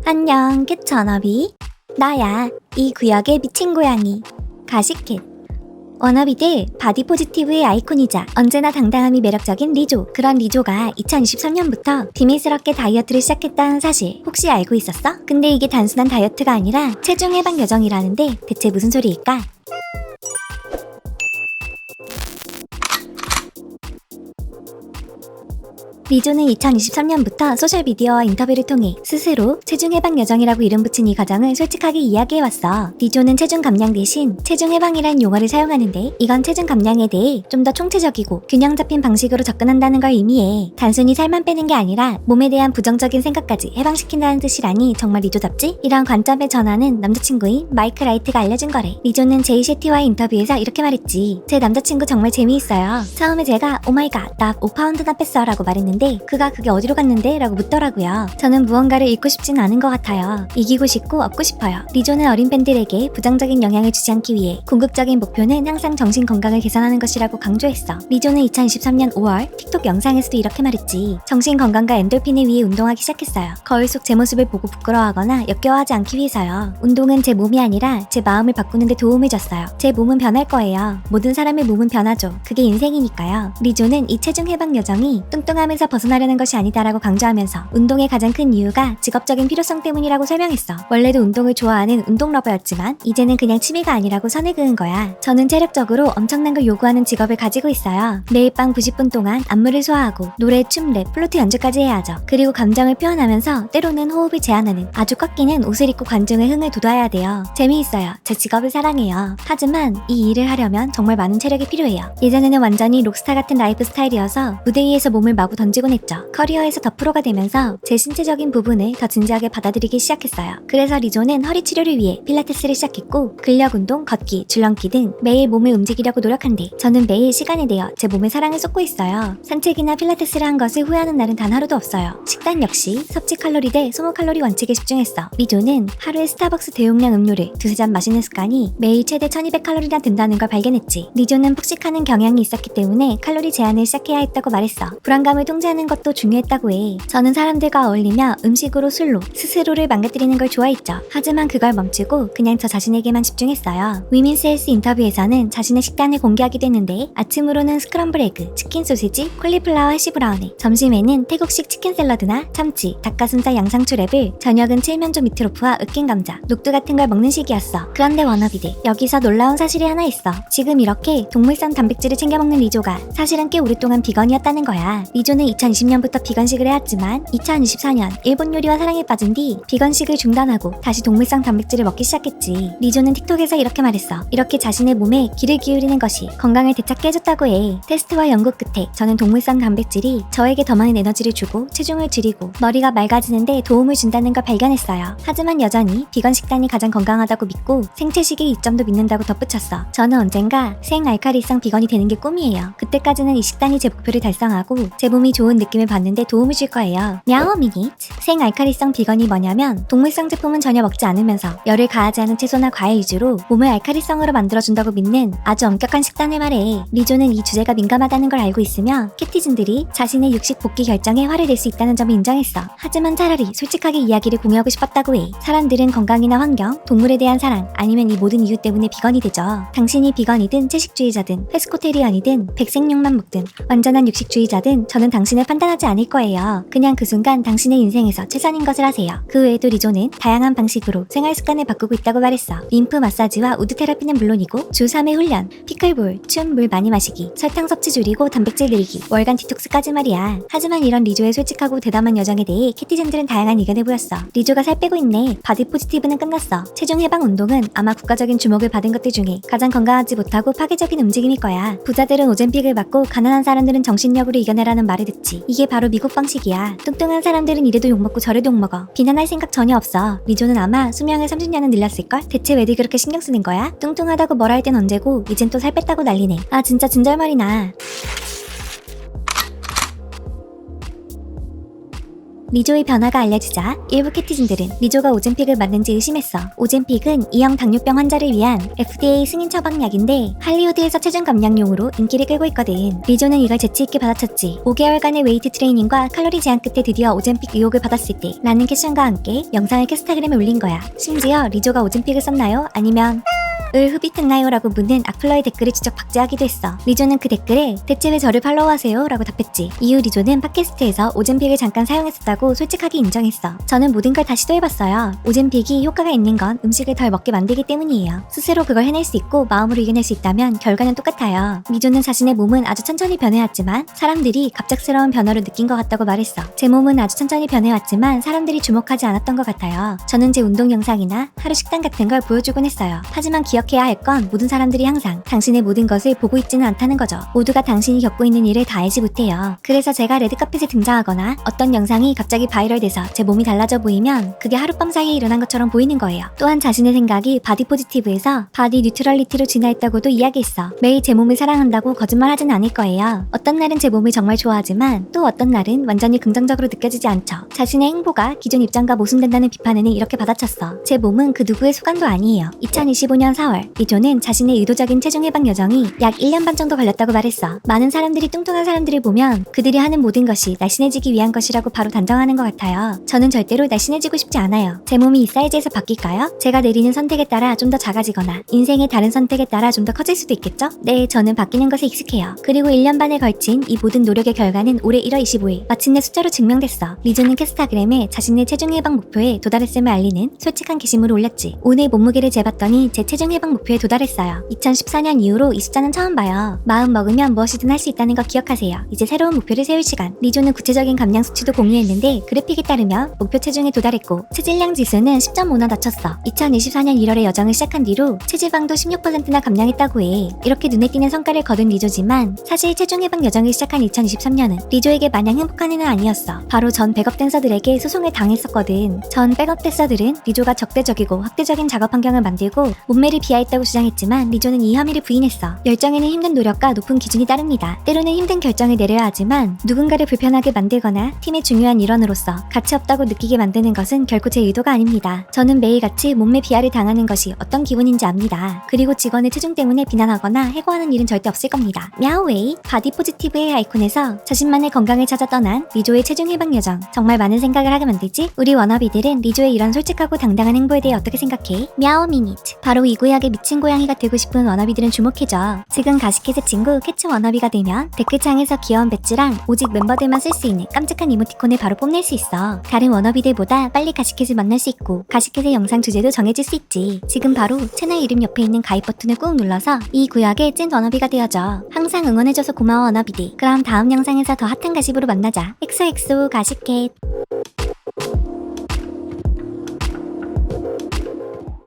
안녕, 캣 전업이. 나야, 이 구역의 미친 고양이. 가시캣. 워너비들 바디 포지티브의 아이콘이자 언제나 당당함이 매력적인 리조. 그런 리조가 2023년부터 비밀스럽게 다이어트를 시작했다는 사실 혹시 알고 있었어? 근데 이게 단순한 다이어트가 아니라 체중 해방 여정이라는데 대체 무슨 소리일까? 리조는 2023년부터 소셜미디어와 인터뷰를 통해 스스로 체중 해방 여정이라고 이름 붙인 이 과정을 솔직하게 이야기해왔어. 리조는 체중 감량 대신 체중 해방이라는 용어를 사용하는데, 이건 체중 감량에 대해 좀 더 총체적이고 균형 잡힌 방식으로 접근한다는 걸 의미해. 단순히 살만 빼는 게 아니라 몸에 대한 부정적인 생각까지 해방시킨다는 뜻이라니 정말 리조답지? 이런 관점의 전환은 남자친구인 마이크 라이트가 알려준 거래. 리조는 제이 셰티와의 인터뷰에서 이렇게 말했지. 제 남자친구 정말 재미있어요. 처음에 제가 오마이갓 나 5파운드나 뺐어 라고 말했는데 그가 그게 어디로 갔는데? 라고 묻더라고요. 저는 무언가를 잃고 싶진 않은 것 같아요. 이기고 싶고 얻고 싶어요. 리조는 어린 팬들에게 부정적인 영향을 주지 않기 위해 궁극적인 목표는 항상 정신 건강을 개선하는 것이라고 강조했어. 리조는 2023년 5월 틱톡 영상에서도 이렇게 말했지. 정신 건강과 엔돌핀을 위해 운동하기 시작했어요. 거울 속 제 모습을 보고 부끄러워하거나 역겨워하지 않기 위해서요. 운동은 제 몸이 아니라 제 마음을 바꾸는 데 도움을 줬어요. 제 몸은 변할 거예요. 모든 사람의 몸은 변하죠. 그게 인생이니까요. 리조는 이 체중 해방 여정이 뚱뚱함에서 벗어나려는 것이 아니다라고 강조하면서 운동의 가장 큰 이유가 직업적인 필요성 때문이라고 설명했어. 원래도 운동을 좋아하는 운동 러버였지만 이제는 그냥 취미가 아니라고 선을 그은 거야. 저는 체력적으로 엄청난 걸 요구하는 직업을 가지고 있어요. 매일 밤 90분 동안 안무를 소화하고 노래, 춤, 랩, 플루트 연주까지 해야 하죠. 그리고 감정을 표현하면서 때로는 호흡을 제한하는 아주 꽉 끼는 옷을 입고 관중의 흥을 돋아야 돼요. 재미있어요. 제 직업을 사랑해요. 하지만 이 일을 하려면 정말 많은 체력이 필요해요. 예전에는 완전히 록스타 같은 라이프 스타일이어서 무대 위에서 몸을 마구 던지곤 했죠. 커리어에서 더 프로가 되면서 제 신체적인 부분을 더 진지하게 받아들이기 시작했어요. 그래서 리조는 허리 치료를 위해 필라테스를 시작했고 근력 운동, 걷기, 줄넘기 등 매일 몸을 움직이려고 노력한대. 저는 매일 시간을 내어 제 몸에 사랑을 쏟고 있어요. 산책이나 필라테스를 한 것을 후회하는 날은 단 하루도 없어요. 식단 역시 섭취 칼로리 대 소모 칼로리 원칙에 집중했어. 리조는 하루에 스타벅스 대용량 음료를 두세 잔 마시는 습관이 매일 최대 1200칼로리나 든다는 걸 발견했지. 리조는 폭식하는 경향이 있었기 때문에 칼로리 제한을 시작해야 했다고 말했어. 불안감을 통제하는 것도 중요했다고 해. 저는 사람들과 어울리며 음식으로 술로 스스로를 망가뜨리는 걸 좋아했죠. 하지만 그걸 멈추고 그냥 저 자신에게만 집중했어요. 위민스 헬스 인터뷰에서는 자신의 식단을 공개하기도 했는데 아침으로는 스크럼블 에그, 치킨 소시지, 콜리플라워 해시 브라운에, 점심에는 태국식 치킨 샐러드나 참치, 닭가슴살 양상추 랩을, 저녁은 칠면조 미트로프와 으깬 감자, 녹두 같은 걸 먹는 식이었어. 그런데 워너비들, 여기서 놀라운 사실이 하나 있어. 지금 이렇게 동물성 단백질을 챙겨 먹는 리조가 사실은 꽤 오랫동안 비건이었다는 거야. 리조는 2020년부터 비건식을 해왔지만 2024년 일본 요리와 사랑에 빠진 뒤 비건식을 중단하고 다시 동물성 단백질을 먹기 시작했지. 리조는 틱톡에서 이렇게 말했어. 이렇게 자신의 몸에 귀를 기울이는 것이 건강을 되찾게 해줬다고 해. 테스트와 연구 끝에 저는 동물성 단백질이 저에게 더 많은 에너지를 주고 체중을 줄이고 머리가 맑아지는데 도움을 준다는 걸 발견했어요. 하지만 여전히 비건 식단이 가장 건강하다고 믿고 생체식의 이점도 믿는다고 덧붙였어. 저는 언젠가 생알칼리성 비건이 되는 게 꿈이에요. 그때까지는 이 식단이 제 목표를 달성하고 제 몸이 좋은 느낌을 받는데 도움을 줄 거예요. 야오 미닛. 생알칼리성 비건이 뭐냐면 동물성 제품은 전혀 먹지 않으면서 열을 가하지 않은 채소나 과일 위주로 몸을 알칼리성으로 만들어준다고 믿는 아주 엄격한 식단을 말해. 리조는 이 주제가 민감하다는 걸 알고 있으며 캐티즌들이 자신의 육식 복귀 결정에 화를 낼 수 있다는 점을 인정했어. 하지만 차라리 솔직하게 이야기를 공유하고 싶었다고 해. 사람들은 건강이나 환경, 동물에 대한 사랑, 아니면 이 모든 이유 때문에 비건이 되죠. 당신이 비건이든 채식주의자든 페스코테리언이든 백생육만 먹든 완전한 육식주의자든 저는 당신을 판단하지 않을 거예요. 그냥 그 순간 당신의 인생에서 최선인 것을 하세요. 그 외에도 리조는 다양한 방식으로 생활 습관을 바꾸고 있다고 말했어. 림프 마사지와 우드 테라피는 물론이고 주 3회 훈련, 피클볼, 춤, 물 많이 마시기, 설탕 섭취 줄이고 단백질 늘리기, 월간 디톡스까지 말이야. 하지만 이런 리조의 솔직하고 대담한 여정에 대해 캐티즌들은 다양한 의견을 보였어. 리조가 살 빼고 있네. 바디 포지티브는 끝났어. 체중 해방 운동은 아마 국가적인 주목을 받은 것들 중에 가장 건강하지 못하고 파괴적인 움직임일 거야. 부자들은 오젬픽을 받고 가난한 사람들은 정신력으로 이겨내라는 말을 듣지. 이게 바로 미국 방식이야. 뚱뚱한 사람들은 이래도 욕먹고 저래도 욕먹어. 비난할 생각 전혀 없어. 리조는 아마 수명을 30년은 늘렸을걸? 대체 왜들 그렇게 신경 쓰는 거야? 뚱뚱하다고 뭐라 할 땐 언제고 이젠 또 살 뺐다고 난리네. 아 진짜 진절머리나. 리조의 변화가 알려지자 일부 캐티즌들은 리조가 오젬픽을 맞는지 의심했어. 오젬픽은 E형 당뇨병 환자를 위한 FDA 승인 처방약인데 할리우드에서 체중 감량용으로 인기를 끌고 있거든. 리조는 이걸 재치있게 받아쳤지. 5개월간의 웨이트 트레이닝과 칼로리 제한 끝에 드디어 오젬픽 의혹을 받았을 때 라는 캡션과 함께 영상을 캐스타그램에 올린 거야. 심지어 리조가 오젬픽을 썼나요? 아니면 을 흡입했나요? 라고 묻는 악플러의 댓글을 직접 박제하기도 했어. 리조는 그 댓글에 대체 왜 저를 팔로우하세요? 라고 답했지. 이후 리조는 팟캐스트에서 오젬픽을 잠깐 사용했었다고 솔직하게 인정했어. 저는 모든 걸 다 시도해봤어요. 오젬픽이 효과가 있는 건 음식을 덜 먹게 만들기 때문이에요. 스스로 그걸 해낼 수 있고 마음으로 이겨낼 수 있다면 결과는 똑같아요. 리조는 자신의 몸은 아주 천천히 변해왔지만 사람들이 갑작스러운 변화를 느낀 것 같다고 말했어. 제 몸은 아주 천천히 변해왔지만 사람들이 주목하지 않았던 것 같아요. 저는 제 운동 영상이나 하루 식단 같은 걸 보여주곤 했어요. 하지만 기억해야 할 건 모든 사람들이 항상 당신의 모든 것을 보고 있지는 않다는 거죠. 모두가 당신이 겪고 있는 일을 다 알지 못해요. 그래서 제가 레드카펫에 등장하거나 어떤 영상이 갑자기 바이럴돼서 제 몸이 달라져 보이면 그게 하룻밤 사이에 일어난 것처럼 보이는 거예요. 또한 자신의 생각이 바디 포지티브에서 바디 뉴트럴리티로 진화했다고도 이야기했어. 매일 제 몸을 사랑한다고 거짓말하진 않을 거예요. 어떤 날은 제 몸을 정말 좋아하지만 또 어떤 날은 완전히 긍정적으로 느껴지지 않죠. 자신의 행보가 기존 입장과 모순된다는 비판에는 이렇게 받아쳤어. 제 몸은 그 누구의 수관도 아니에요. 2025년 4월 리조는 자신의 의도적인 체중 해방 여정이 약 1년 반 정도 걸렸다고 말했어. 많은 사람들이 뚱뚱한 사람들을 보면 그들이 하는 모든 것이 날씬해지기 위한 것이라고 바로 단정하는 것 같아요. 저는 절대로 날씬해지고 싶지 않아요. 제 몸이 이 사이즈에서 바뀔까요? 제가 내리는 선택에 따라 좀 더 작아지거나 인생의 다른 선택에 따라 좀 더 커질 수도 있겠죠? 네, 저는 바뀌는 것에 익숙해요. 그리고 1년 반에 걸친 이 모든 노력의 결과는 올해 1월 25일 마침내 숫자로 증명됐어. 리조는 캐스타그램에 자신의 체중 해방 목표에 도달했음을 알리는 솔직한 게시물을 올렸지. 오늘 몸무게를 재봤더니 제 체중 해방 목표에 도달했어요. 2014년 이후로 이 숫자는 처음 봐요. 마음 먹으면 무엇이든 할 수 있다는 거 기억하세요. 이제 새로운 목표를 세울 시간. 리조는 구체적인 감량 수치도 공유했는데 그래픽에 따르면 목표 체중에 도달했고 체질량 지수는 10.5나 낮췄어. 2024년 1월에 여정을 시작한 뒤로 체지방도 16%나 감량했다고 해. 이렇게 눈에 띄는 성과를 거둔 리조지만 사실 체중 해방 여정을 시작한 2023년은 리조에게 마냥 행복한 해는 아니었어. 바로 전 백업 댄서들에게 소송을 당했었거든. 전 백업 댄서들은 리조가 적대적이고 학대적인 작업 환경을 만들고 몸매를 비하했다고 주장했지만 리조는 이 혐의를 부인했어. 열정에는 힘든 노력과 높은 기준이 따릅니다. 때로는 힘든 결정을 내려야 하지만 누군가를 불편하게 만들거나 팀의 중요한 일원으로서 가치 없다고 느끼게 만드는 것은 결코 제 의도가 아닙니다. 저는 매일같이 몸매 비하를 당하는 것이 어떤 기분인지 압니다. 그리고 직원의 체중 때문에 비난하거나 해고하는 일은 절대 없을 겁니다. мя오웨이 바디 포지티브의 아이콘에서 자신만의 건강을 찾아 떠난 리조의 체중 해방 여정, 정말 많은 생각을 하게 만들지? 우리 워너비들은 리조의 이런 솔직하고 당당한 행보에 대해 어떻게 생각해? мя오미니트. 바로 이 구약의 미친 고양이가 되고 싶은 워너비들은 주목해줘. 지금 가시켓의 친구 캐츠 워너비가 되면 댓글창에서 귀여운 배지랑 오직 멤버들만 쓸 수 있는 깜찍한 이모티콘을 바로 뽐낼 수 있어. 다른 워너비들보다 빨리 가시켓을 만날 수 있고 가시켓의 영상 주제도 정해질 수 있지. 지금 바로 채널 이름 옆에 있는 가입 버튼을 꾹 눌러서 이 구약의 찐 워너비가 되어줘. 항상 응원해줘서 고마워 워너비들. 그럼 다음 영상에서 더 핫한 가십으로 만나자. 엑소엑소 가시켓.